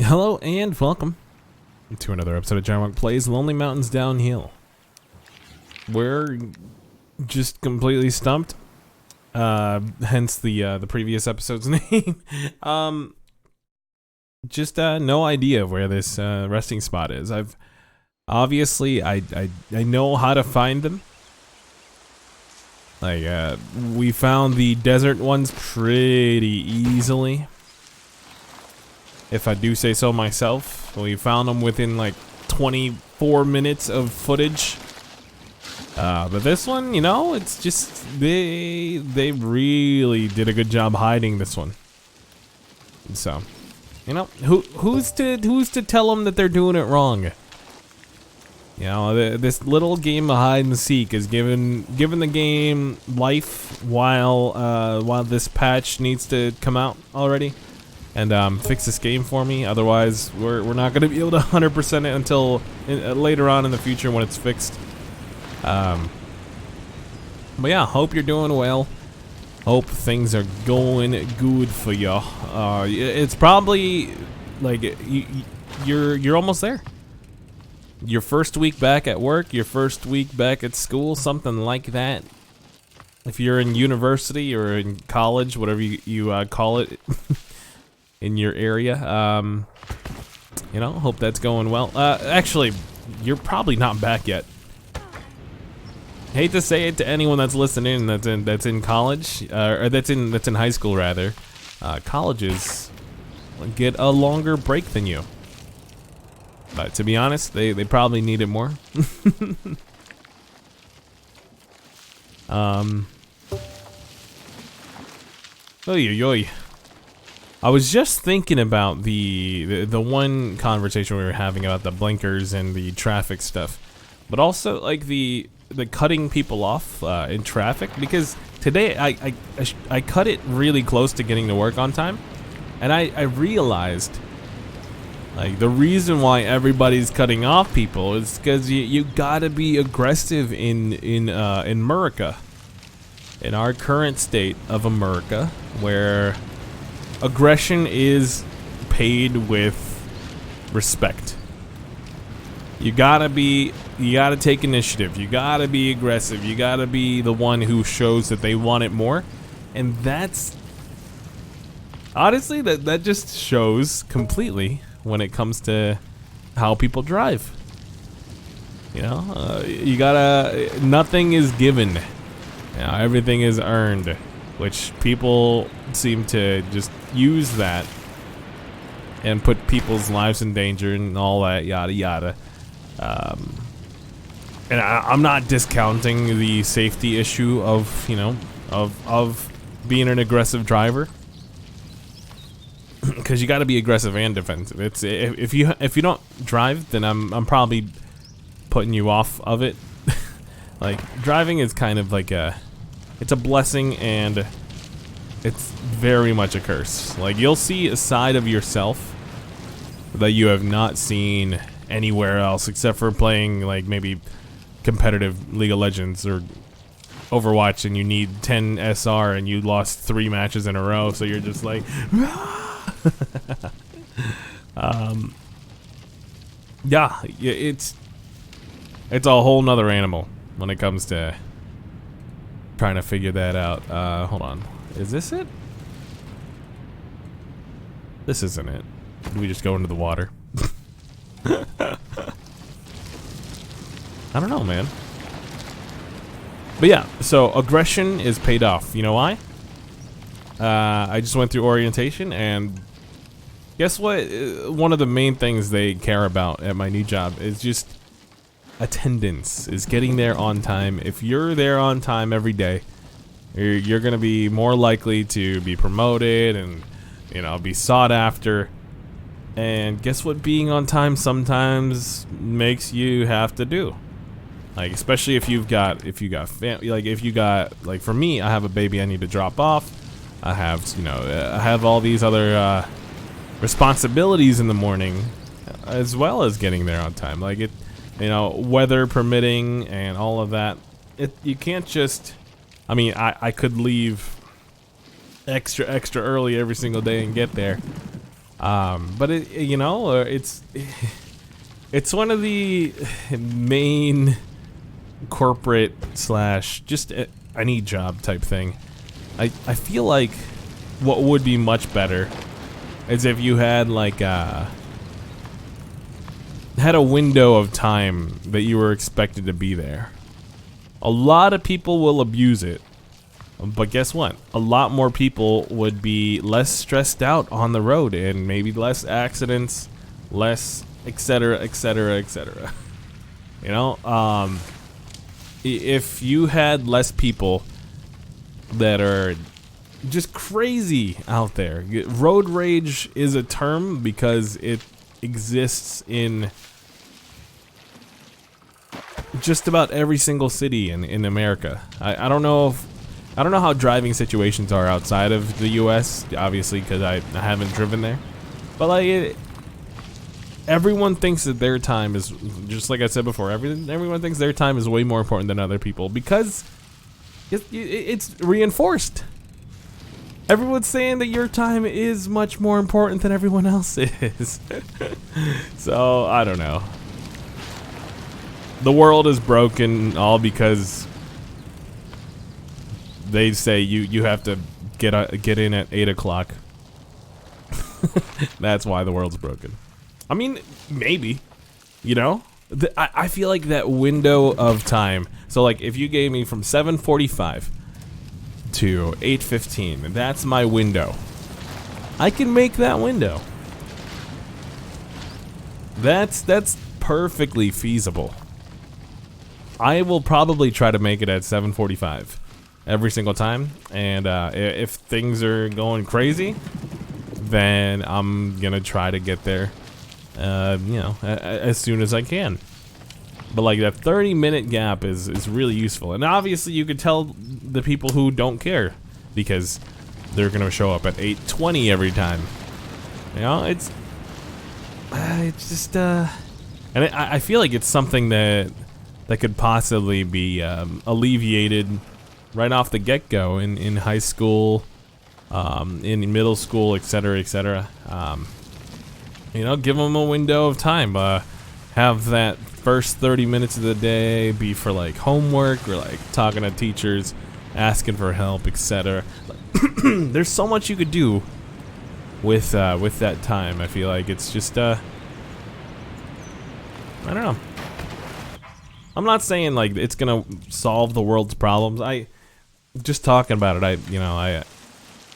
Hello and welcome to another episode of Giant Monk Plays Lonely Mountains Downhill. We're just completely stumped, hence the previous episode's name. Just no idea of where this resting spot is. Obviously I know how to find them. Like we found the desert ones pretty easily, if I do say so myself. We found them within like 24 minutes of footage. But this one, you know, it's just they really did a good job hiding this one. So, you know, who's to tell them that they're doing it wrong? You know, this little game of hide and seek is giving the game life while this patch needs to come out already and fix this game for me. Otherwise, we're not going to be able to 100% it until later on in the future when it's fixed. But yeah, hope you're doing well. Hope things are going good for you. It's probably like you're almost there. Your first week back at work, your first week back at school, something like that. If you're in university or in college, whatever you call it in your area, you know, hope that's going well. Actually, you're probably not back yet. Hate to say it to anyone that's listening that's in college, or that's in high school rather. Colleges get a longer break than you. But to be honest, they probably need it more. Oy. I was just thinking about the one conversation we were having about the blinkers and the traffic stuff, but also like the cutting people off in traffic, because today I cut it really close to getting to work on time, and I realized, like, the reason why everybody's cutting off people is because you gotta be aggressive in America, in our current state of America, where aggression is paid with respect. You gotta take initiative. You gotta be aggressive. You gotta be the one who shows that they want it more, and that's honestly that just shows completely when it comes to how people drive. You know, you gotta, nothing is given. You know, everything is earned, which people seem to just use that and put people's lives in danger and all that yada yada. And I'm not discounting the safety issue of, you know, of being an aggressive driver. Because you got to be aggressive and defensive. It's if you don't drive, then I'm probably putting you off of it. Like, driving is kind of like it's a blessing and it's very much a curse. Like, you'll see a side of yourself that you have not seen anywhere else except for playing like maybe competitive League of Legends or Overwatch, and you need 10 SR and you lost 3 matches in a row, so you're just like yeah, it's a whole nother animal when it comes to trying to figure that out. Hold on, is this it? This isn't it. Did we just go into the water? I don't know, man. But yeah, so aggression is paid off. You know why? I just went through orientation, and guess what? One of the main things they care about at my new job is just attendance, is getting there on time. If you're there on time every day, you're going to be more likely to be promoted and, you know, be sought after. And guess what being on time sometimes makes you have to do? Like, especially if you got family, like for me, I have a baby I need to drop off. I have, you know, I have all these other responsibilities in the morning, as well as getting there on time. Like, it, you know, weather permitting and all of that. You can't just, I mean, I could leave extra early every single day and get there, But it's one of the main corporate slash just I need job type thing. I feel like what would be much better is if you had like had a window of time that you were expected to be there. A lot of people will abuse it, but guess what? A lot more people would be less stressed out on the road and maybe less accidents, less etc etc etc. You know, if you had less people that are just crazy out there. Road rage is a term because it exists in just about every single city in America. I don't know how driving situations are outside of the US, obviously, because I haven't driven there. But like everyone thinks that their time is, just like I said before, everyone thinks their time is way more important than other people because it's reinforced. Everyone's saying that your time is much more important than everyone else's. So, I don't know. The world is broken all because they say you have to get in at 8 o'clock. That's why the world's broken. I mean, maybe, you know? I feel like that window of time. So like if you gave me from 7:45 to 8:15, that's my window. I can make that window. That's perfectly feasible. I will probably try to make it at 7:45 every single time, and if things are going crazy, then I'm gonna try to get there, as soon as I can. But like that 30-minute gap is really useful, and obviously you could tell the people who don't care because they're gonna show up at 8:20 every time. You know, it's just and I feel like it's something that could possibly be alleviated right off the get-go in high school, in middle school, etc., etc. Give them a window of time. Have that first 30 minutes of the day be for like homework or like talking to teachers, asking for help, etc. There's so much you could do with that time. I feel like it's just I don't know. I'm not saying like it's gonna solve the world's problems. I just talking about it.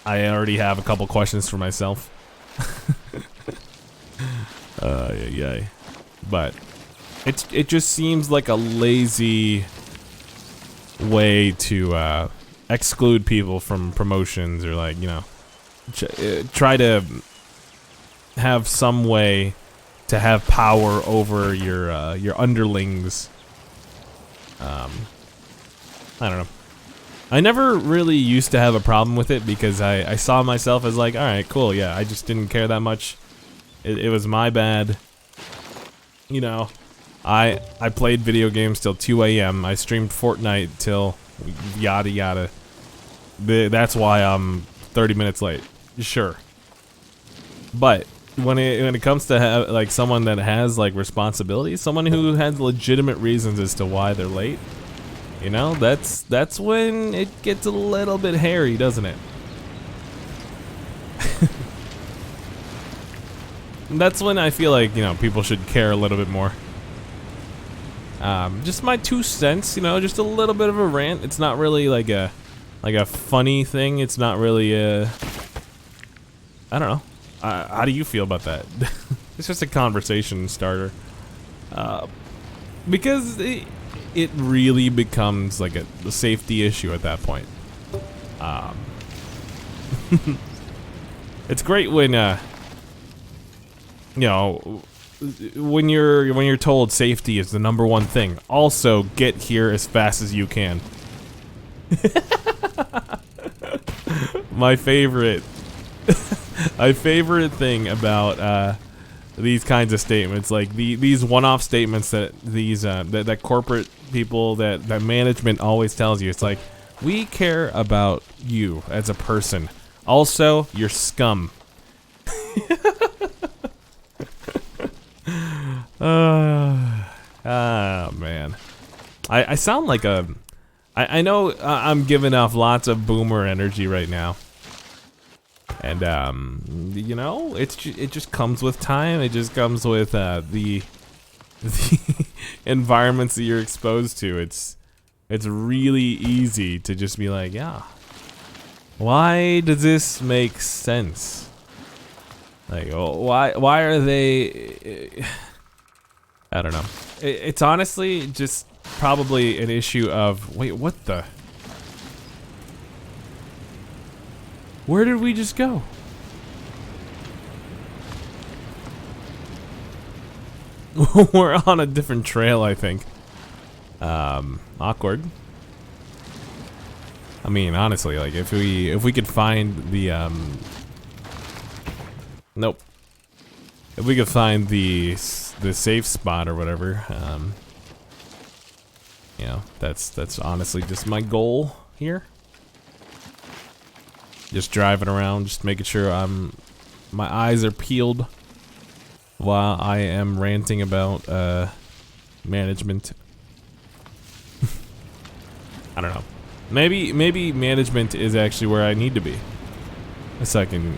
I already have a couple questions for myself. Yeah. But it just seems like a lazy way to exclude people from promotions or like try to have some way to have power over your underlings. I don't know. I never really used to have a problem with it because I saw myself as like, alright, cool, yeah, I just didn't care that much. It was my bad. I played video games till 2 a.m. I streamed Fortnite till yada yada. That's why I'm 30 minutes late. Sure. But when it comes to have, like someone that has like responsibilities, someone who has legitimate reasons as to why they're late, that's when it gets a little bit hairy, doesn't it? That's when I feel like, people should care a little bit more. Just my 2 cents, just a little bit of a rant. It's not really like a funny thing. It's not really I don't know. How do you feel about that? It's just a conversation starter. Because it really becomes like a safety issue at that point. It's great when when you're told safety is the -- thing. Also, get here as fast as you can. My favorite thing about these kinds of statements, like these one-off statements that that corporate people, that management always tells you. It's like, we care about you as a person. Also, you're scum. Man. I sound like a... I know I'm giving off lots of boomer energy right now. And, you know, it just comes with time. It just comes with the environments that you're exposed to. It's really easy to just be like, yeah, why does this make sense? Like, why are they... I don't know. It's honestly just probably an issue of... Wait, what the... Where did we just go? We're on a different trail, I think. Awkward. I mean, honestly, like if we could find the nope. If we could find the safe spot or whatever, you know, that's honestly just my goal here. Just driving around, just making sure my eyes are peeled while I am ranting about management. I don't know. Maybe management is actually where I need to be, so I can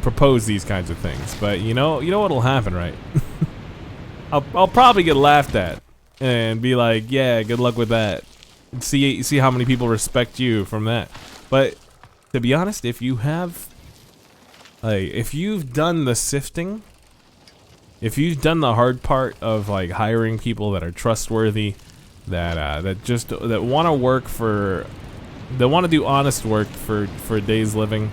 propose these kinds of things. But you know what'll happen, right? I'll probably get laughed at and be like, yeah, good luck with that. See how many people respect you from that. But to be honest, if you've done the sifting, if you've done the hard part of like hiring people that are trustworthy, that want to work that want to do honest work for a day's living,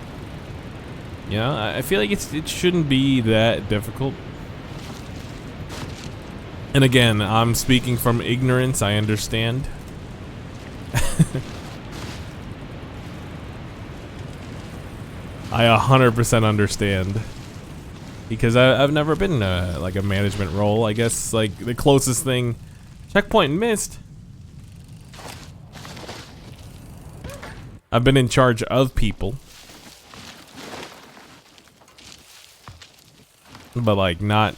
you know, I feel like it shouldn't be that difficult. And again, I'm speaking from ignorance. I understand. I 100% understand, because I've never been like a management role. I guess like the closest thing, checkpoint missed. I've been in charge of people, but like not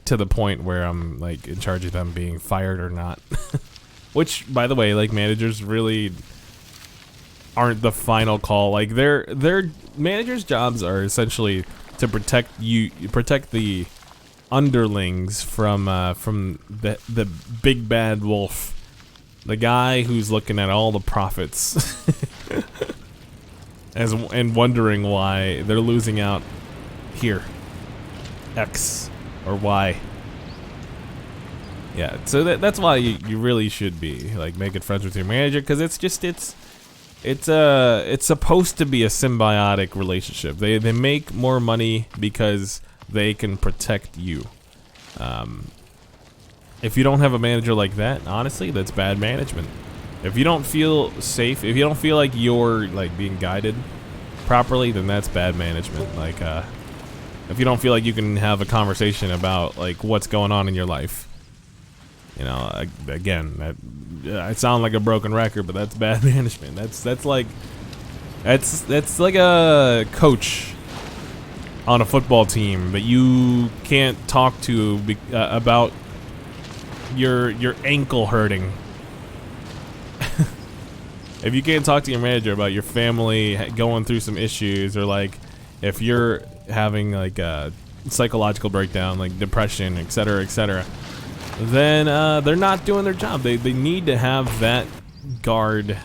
to the point where I'm like in charge of them being fired or not. Which, by the way, like managers really aren't the final call. Like their managers' jobs are essentially to protect the underlings from the big bad wolf, the guy who's looking at all the profits and wondering why they're losing out here, X or Y. Yeah, so that's why you really should be like making friends with your manager, because it's supposed to be a symbiotic relationship. They make more money because they can protect you. If you don't have a manager like that, honestly, that's bad management. If you don't feel safe, if you don't feel like you're like being guided properly, then that's bad management. Like if you don't feel like you can have a conversation about like what's going on in your life. You know, again, I sound like a broken record, but that's bad management. That's like a coach on a football team that you can't talk to about your ankle hurting. If you can't talk to your manager about your family going through some issues, or like if you're having like a psychological breakdown, like depression, etc., then they're not doing their job. They need to have that guard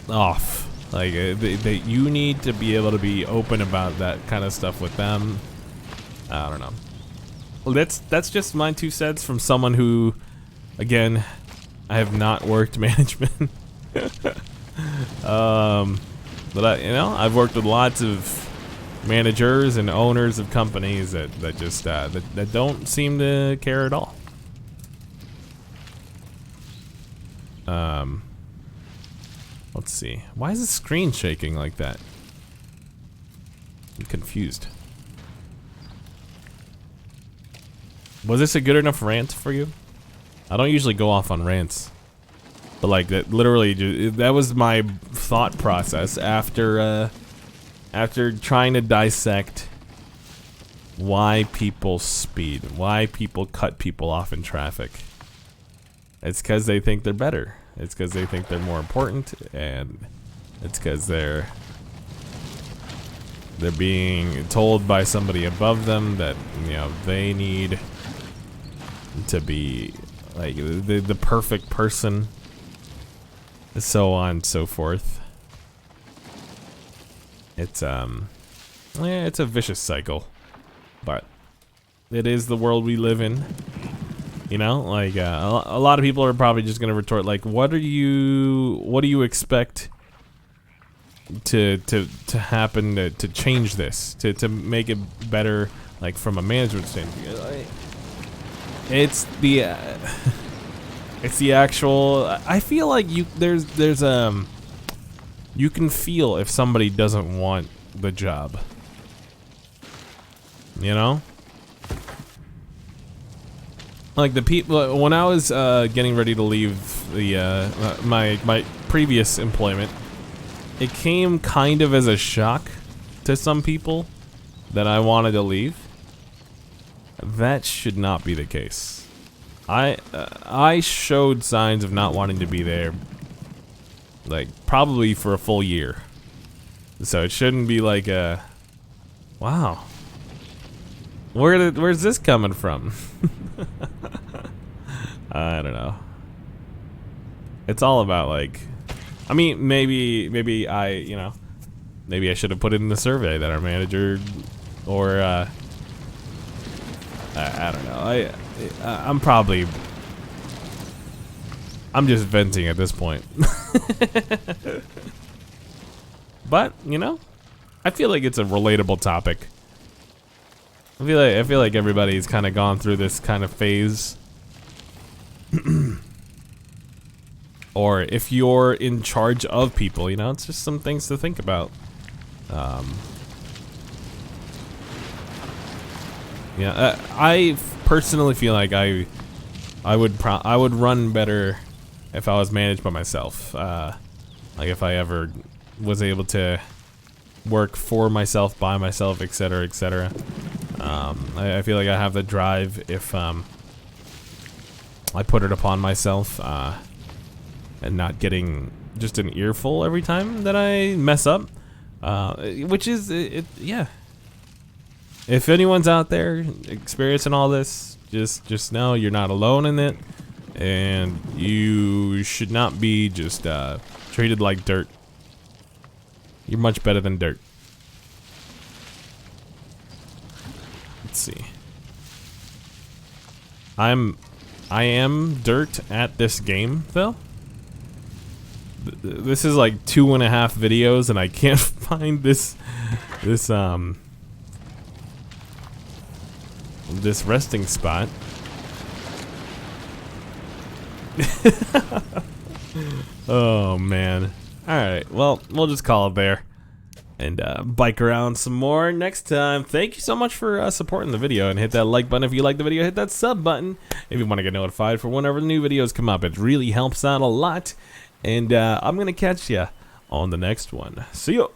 off. Like you need to be able to be open about that kind of stuff with them. I don't know. Well, that's just my 2 cents from someone who, again, I have not worked management. But I've worked with lots of managers and owners of companies that don't seem to care at all. Let's see. Why is the screen shaking like that? I'm confused. Was this a good enough rant for you? I don't usually go off on rants, but like that literally, that was my thought process after trying to dissect why people speed, why people cut people off in traffic. It's because they think they're better. It's because they think they're more important, and it's because they're being told by somebody above them that, you know, they need to be like the perfect person, so on and so forth. It's yeah, it's a vicious cycle, but it is the world we live in. You know, like a lot of people are probably just gonna retort like, what do you expect to happen to change this, to make it better, like from a management standpoint? It's the it's the actual, I feel like there's you can feel if somebody doesn't want the job, you know? Like the people, when I was getting ready to leave the my previous employment, it came kind of as a shock to some people that I wanted to leave. That should not be the case. I showed signs of not wanting to be there, like probably for a full year. So it shouldn't be like a, wow, where's this coming from? I don't know. It's all about like, I mean, maybe I, you know, maybe I should have put it in the survey that our manager, or I don't know. I'm just venting at this point. But, you know, I feel like it's a relatable topic. I feel like everybody's kind of gone through this kind of phase. Or if you're in charge of people, you know, it's just some things to think about. Yeah, I personally feel like I would run better if I was managed by myself. Like if I ever was able to work for myself, by myself, etc., etc. I feel like I have the drive if I put it upon myself, and not getting just an earful every time that I mess up, which is yeah. If anyone's out there experiencing all this, just know you're not alone in it, and you should not be just treated like dirt. You're much better than dirt. Let's see. I am dirt at this game though. This is like 2.5 videos, and I can't find this resting spot. Oh man. Alright, well, we'll just call it there and bike around some more next time. Thank you so much for supporting the video, and hit that like button if you like the video. Hit that sub button if you want to get notified for whenever the new videos come up. It really helps out a lot, and I'm gonna catch ya on the next one. See ya.